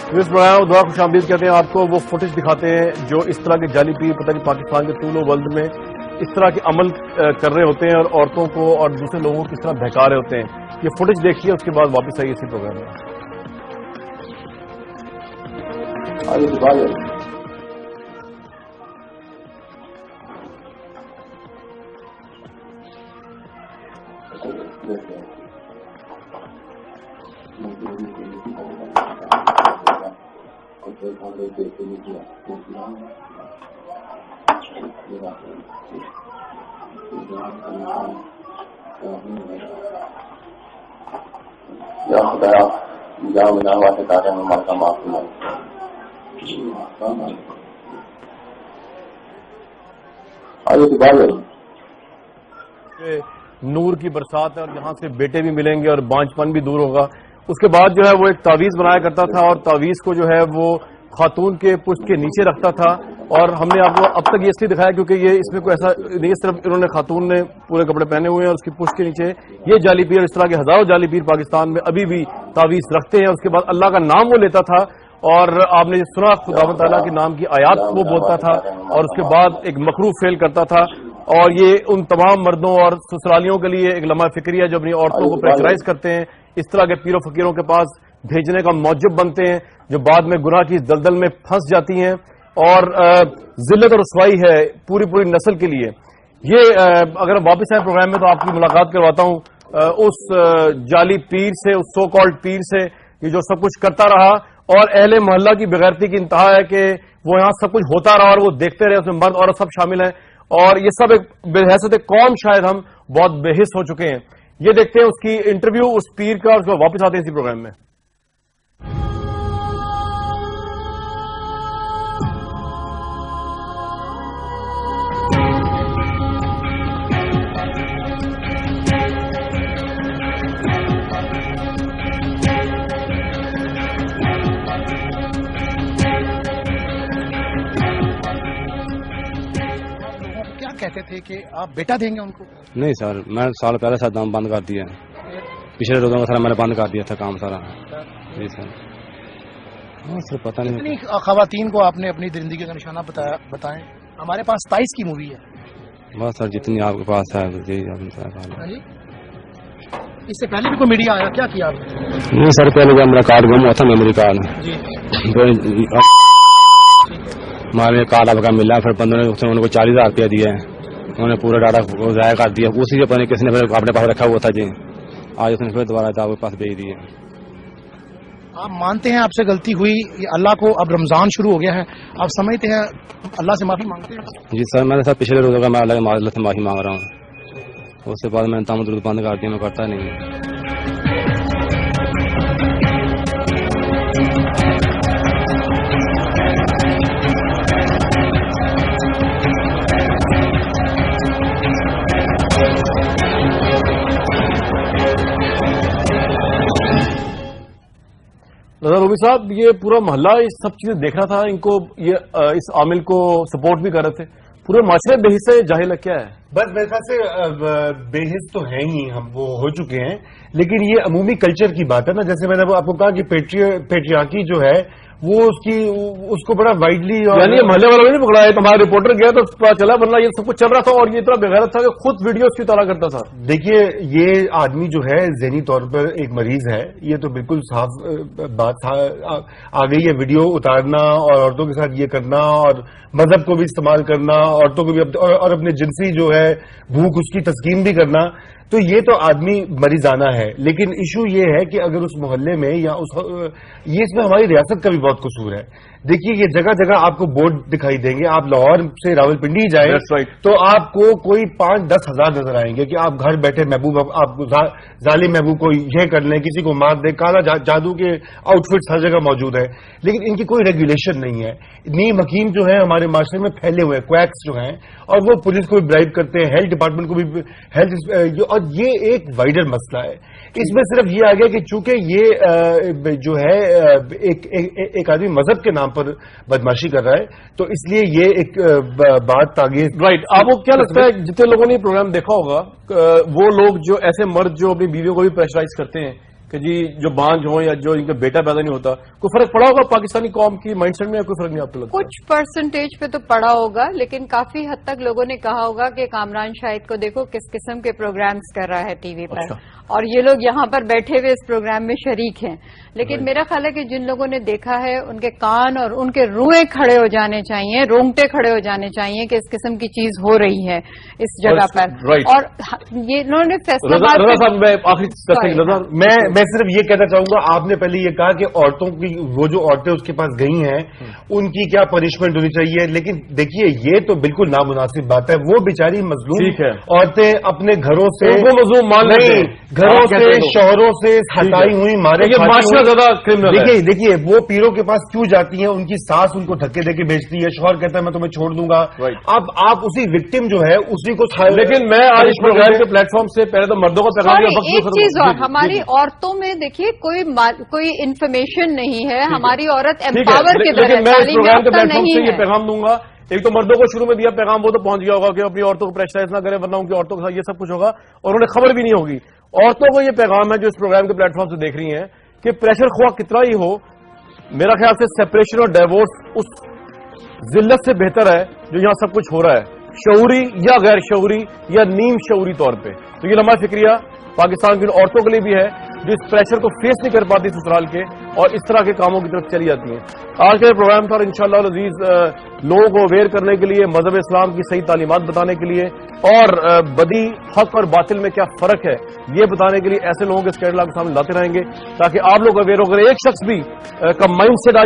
اس programme دوبارہ خوش آمدید کہتے ہیں آپ کو. وہ فوٹیج دکھاتے ہیں جو اس طرح کے جعلی پیر پتہ نہیں پاکستان کے طول و ورلڈ میں اس طرح کے عمل کر رہے ہوتے ہیں اور عورتوں کو اور دوسرے لوگوں کو کس طرح بہکا رہے ہوتے ہیں. یہ فوٹیج دیکھیے, اس کے بعد واپس آئیے اسی پروگرام میں. یا خدا جہاں بنا ہوا سے تاکہ ہم ہمارا معاف کرنا. نور کی برسات ہے اور یہاں سے بیٹے بھی ملیں گے اور بانجھ پن بھی دور ہوگا. اس کے بعد جو ہے وہ ایک تعویذ بنایا کرتا تھا اور تعویذ کو جو ہے وہ خاتون کے پشت کے نیچے رکھتا تھا. اور ہم نے آپ کو اب تک یہ اس لیے دکھایا کیونکہ یہ اس میں کوئی ایسا نہیں, صرف انہوں نے خاتون نے پورے کپڑے پہنے ہوئے ہیں اور اس کی پشت کے نیچے یہ جعلی پیر, اس طرح کے ہزاروں جعلی پیر پاکستان میں ابھی بھی تعویذ رکھتے ہیں. اس کے بعد اللہ کا نام وہ لیتا تھا اور آپ نے سنا خداوند تعالیٰ کے نام کی آیات وہ بولتا تھا اور اس کے بعد ایک مکروہ فعل کرتا تھا. اور یہ ان تمام مردوں اور سسرالیوں کے لیے ایک لمحہ فکری ہے جو اپنی عورتوں کو پریشرائز کرتے ہیں, اس طرح کے پیر و فقیروں کے پاس بھیجنے کا موجب بنتے ہیں جو بعد میں گناہ کی دلدل میں پھنس جاتی ہیں اور ذلت اور رسوائی ہے پوری نسل کے لیے. یہ اگر واپس آئے پروگرام میں تو آپ کی ملاقات کرواتا ہوں اس جعلی پیر سے, اس سو کالڈ پیر سے, یہ جو سب کچھ کرتا رہا اور اہل محلہ کی بغیرتی کی انتہا ہے کہ وہ یہاں سب کچھ ہوتا رہا اور وہ دیکھتے رہے, اس میں مرد عورت سب شامل ہیں اور یہ سب ایک بحیثیت قوم شاید ہم بہت بے حس ہو چکے ہیں. یہ دیکھتے ہیں اس کی انٹرویو اس پیر کا اور اس کو واپس آتے ہیں اسی پروگرام میں. کہتے تھے کہ آپ بیٹا دیں گے ان کو؟ نہیں سر, میں سال پہلے ساتھ دام بند کر دیا, پچھلے روزوں میں سر میں نے بند کر دیا تھا کام سارا. جی سر, ہاں سر پتہ نہیں. کتنی خواتین کو آپ نے اپنی زندگی کا نشانہ بتائیں؟ ہمارے پاس 27 کی مووی ہے. بس سر جتنی آپ کے پاس ہے جی. اس سے پہلے بھی کوئی میڈیا آیا, کیا کیا آپ نے؟ نہیں سر, پہلے جب میرا کارڈ گم ہوا تھا میموری کارڈ, ہمارے کارڈ آپ کا ملا, پھر بندوں نے ان کو 40,000 روپیہ دیا ہے, انہوں نے پورا ڈاٹا ضائع کر دیا. اسی سے پتہ نہیں کس نے پھر اپنے پاس رکھا ہوا تھا. جی آج اس نے پھر دوبارہ آپ کے پاس بھیج دیے. آپ مانتے ہیں آپ سے غلطی ہوئی, اللہ کو اب رمضان شروع ہو گیا ہے, آپ سمجھتے ہیں اللہ سے معافی مانگتے ہیں؟ جی سر, میں نے سر پچھلے روزوں کا میں اللہ سے معافی مانگ رہا ہوں. اس کے بعد میں نے تام درود بند کر دیا, میں کرتا نہیں. نظر روبی صاحب, یہ پورا محلہ اس سب چیزیں دیکھ رہا تھا, ان کو یہ اس عامل کو سپورٹ بھی کر رہے تھے, پورے معاشرے بے حصے جاہل ہے, کیا ہے؟ بس میرے خیال سے بے حص تو ہیں ہی, ہم وہ ہو چکے ہیں, لیکن یہ عمومی کلچر کی بات ہے نا. جیسے میں نے آپ کو کہا کہ پیٹریارکی جو ہے وہ اس کو بڑا وائڈلی, یعنی محلے والوں نے نہیں پکڑا ہے, تمہارا رپورٹر گیا تو پتا چلا, ورنہ یہ سب کچھ چل رہا تھا اور یہ اتنا بغیرت تھا کہ خود ویڈیو اس کی طرح کرتا تھا. دیکھیے یہ آدمی جو ہے ذہنی طور پر ایک مریض ہے, یہ تو بالکل صاف بات آ گئی ہے. ویڈیو اتارنا اور عورتوں کے ساتھ یہ کرنا اور مذہب کو بھی استعمال کرنا, عورتوں کو بھی اور اپنے جنسی جو ہے بھوک اس کی تسکین بھی کرنا, تو یہ تو آدمی مریضانہ ہے. لیکن ایشو یہ ہے کہ اگر اس محلے میں یا یہ اس میں ہماری ریاست کا بھی بہت قصور ہے. دیکھیے یہ جگہ جگہ آپ کو بورڈ دکھائی دیں گے, آپ لاہور سے راولپنڈی جائیں تو آپ کو کوئی 5-10 ہزار نظر آئیں گے کہ آپ گھر بیٹھے محبوب, آپ ظالم محبوب کو یہ کر لیں, کسی کو مار دیں, کالا جادو کے آؤٹ فٹس ہر جگہ موجود ہے, لیکن ان کی کوئی ریگولیشن نہیں ہے. نیم حکیم جو ہیں ہمارے معاشرے میں پھیلے ہوئے, کویکس جو ہیں, اور وہ پولیس کو بھی برائب کرتے ہیں, ہیلتھ ڈپارٹمنٹ کو بھی, اور یہ ایک وائڈر مسئلہ ہے. اس میں صرف یہ آ گیا کہ چونکہ یہ جو ہے ایک آدمی مذہب کے نام پر بدماشی کر رہا ہے, تو اس لیے یہ ایک بات تاغیر. رائٹ, آپ کو کیا لگتا ہے جتنے لوگوں نے یہ پروگرام دیکھا ہوگا, وہ لوگ جو ایسے مرد جو اپنی بیویوں کو بھی پریشرائز کرتے ہیں, کہ جی جو بانجھ ہوں یا جو ان کا بیٹا پیدا نہیں ہوتا، کوئی فرق پڑا ہوگا پاکستانی قوم کی مائنڈ سیٹ میں، یا کوئی فرق نہیں آپ کو لگتا؟ کچھ پرسنٹیج پہ تو پڑا ہوگا، لیکن کافی حد تک لوگوں نے کہا ہوگا کہ کامران شاہد کو دیکھو کس قسم کے پروگرامز کر رہا ہے ٹی وی پر، اور یہ لوگ یہاں پر بیٹھے ہوئے اس پروگرام میں شریک ہیں. لیکن میرا خیال ہے کہ جن لوگوں نے دیکھا ہے ان کے کان اور ان کے روئیں کھڑے ہو جانے چاہیے، رونگٹے کھڑے ہو جانے چاہیے کہ اس قسم کی چیز ہو رہی ہے اس جگہ پر. اور یہ انہوں نے فیصلہ میں صرف یہ کہنا چاہوں گا، آپ نے پہلے یہ کہا کہ عورتوں کی، وہ جو عورتیں اس کے پاس گئی ہیں ان کی کیا پنشمنٹ ہونی چاہیے، لیکن دیکھیے یہ تو بالکل نامناسب بات ہے. وہ بیچاری مظلوم عورتیں اپنے گھروں سے، گھروں سے، شوہروں سے ہٹائی ہوئی، مارے دیکھیے وہ پیروں کے پاس کیوں جاتی ہیں، ان کی ساس ان کو دھکے دے کے بیچتی ہے، شوہر کہتا ہے میں تمہیں چھوڑ دوں گا. اب آپ اسی وکٹم جو ہے اسی کو، لیکن میں آج اس پروگرام کے پلیٹ فارم سے پہلے تو مردوں کا ایک چیز اور، ہماری عورتوں میں دیکھیے کوئی انفارمیشن نہیں ہے، ہماری عورت امپاور کے لیکن میں اس پروگرام کے پلیٹ فارم سے یہ پیغام دوں گا، ایک تو مردوں کو شروع میں دیا پیغام، وہ تو پہنچ گیا ہوگا کہ اپنی عورتوں کو پریشرائز نہ کرے ورنہ ان کی عورتوں کے ساتھ یہ سب کچھ ہوگا اور انہیں خبر بھی نہیں ہوگی. عورتوں کو یہ پیغام ہے جو اس پروگرام کے پلیٹ فارم سے دیکھ رہی ہیں کہ پریشر خواہ کتنا ہی ہو، میرا خیال سے سیپریشن اور ڈائیورس اس ذلت سے بہتر ہے جو یہاں سب کچھ ہو رہا ہے، شعوری یا غیر شعوری یا نیم شعوری طور پہ. تو یہ لمحہ فکریہ پاکستان کی عورتوں کے لیے بھی ہے جو اس پریشر کو فیس نہیں کر پاتی سسرال کے اور اس طرح کے کاموں کی طرف چلی جاتی ہیں. آج کا پروگرام تھا انشاءاللہ العزیز لوگوں کو اویئر کرنے کے لیے، مذہب اسلام کی صحیح تعلیمات بتانے کے لیے اور بدی حق اور باطل میں کیا فرق ہے یہ بتانے کے لیے ایسے لوگوں کے اسکینڈل آپ کے سامنے لاتے رہیں گے تاکہ آپ لوگ اویئر ہو کر ایک شخص بھی کا مائنڈ سیٹ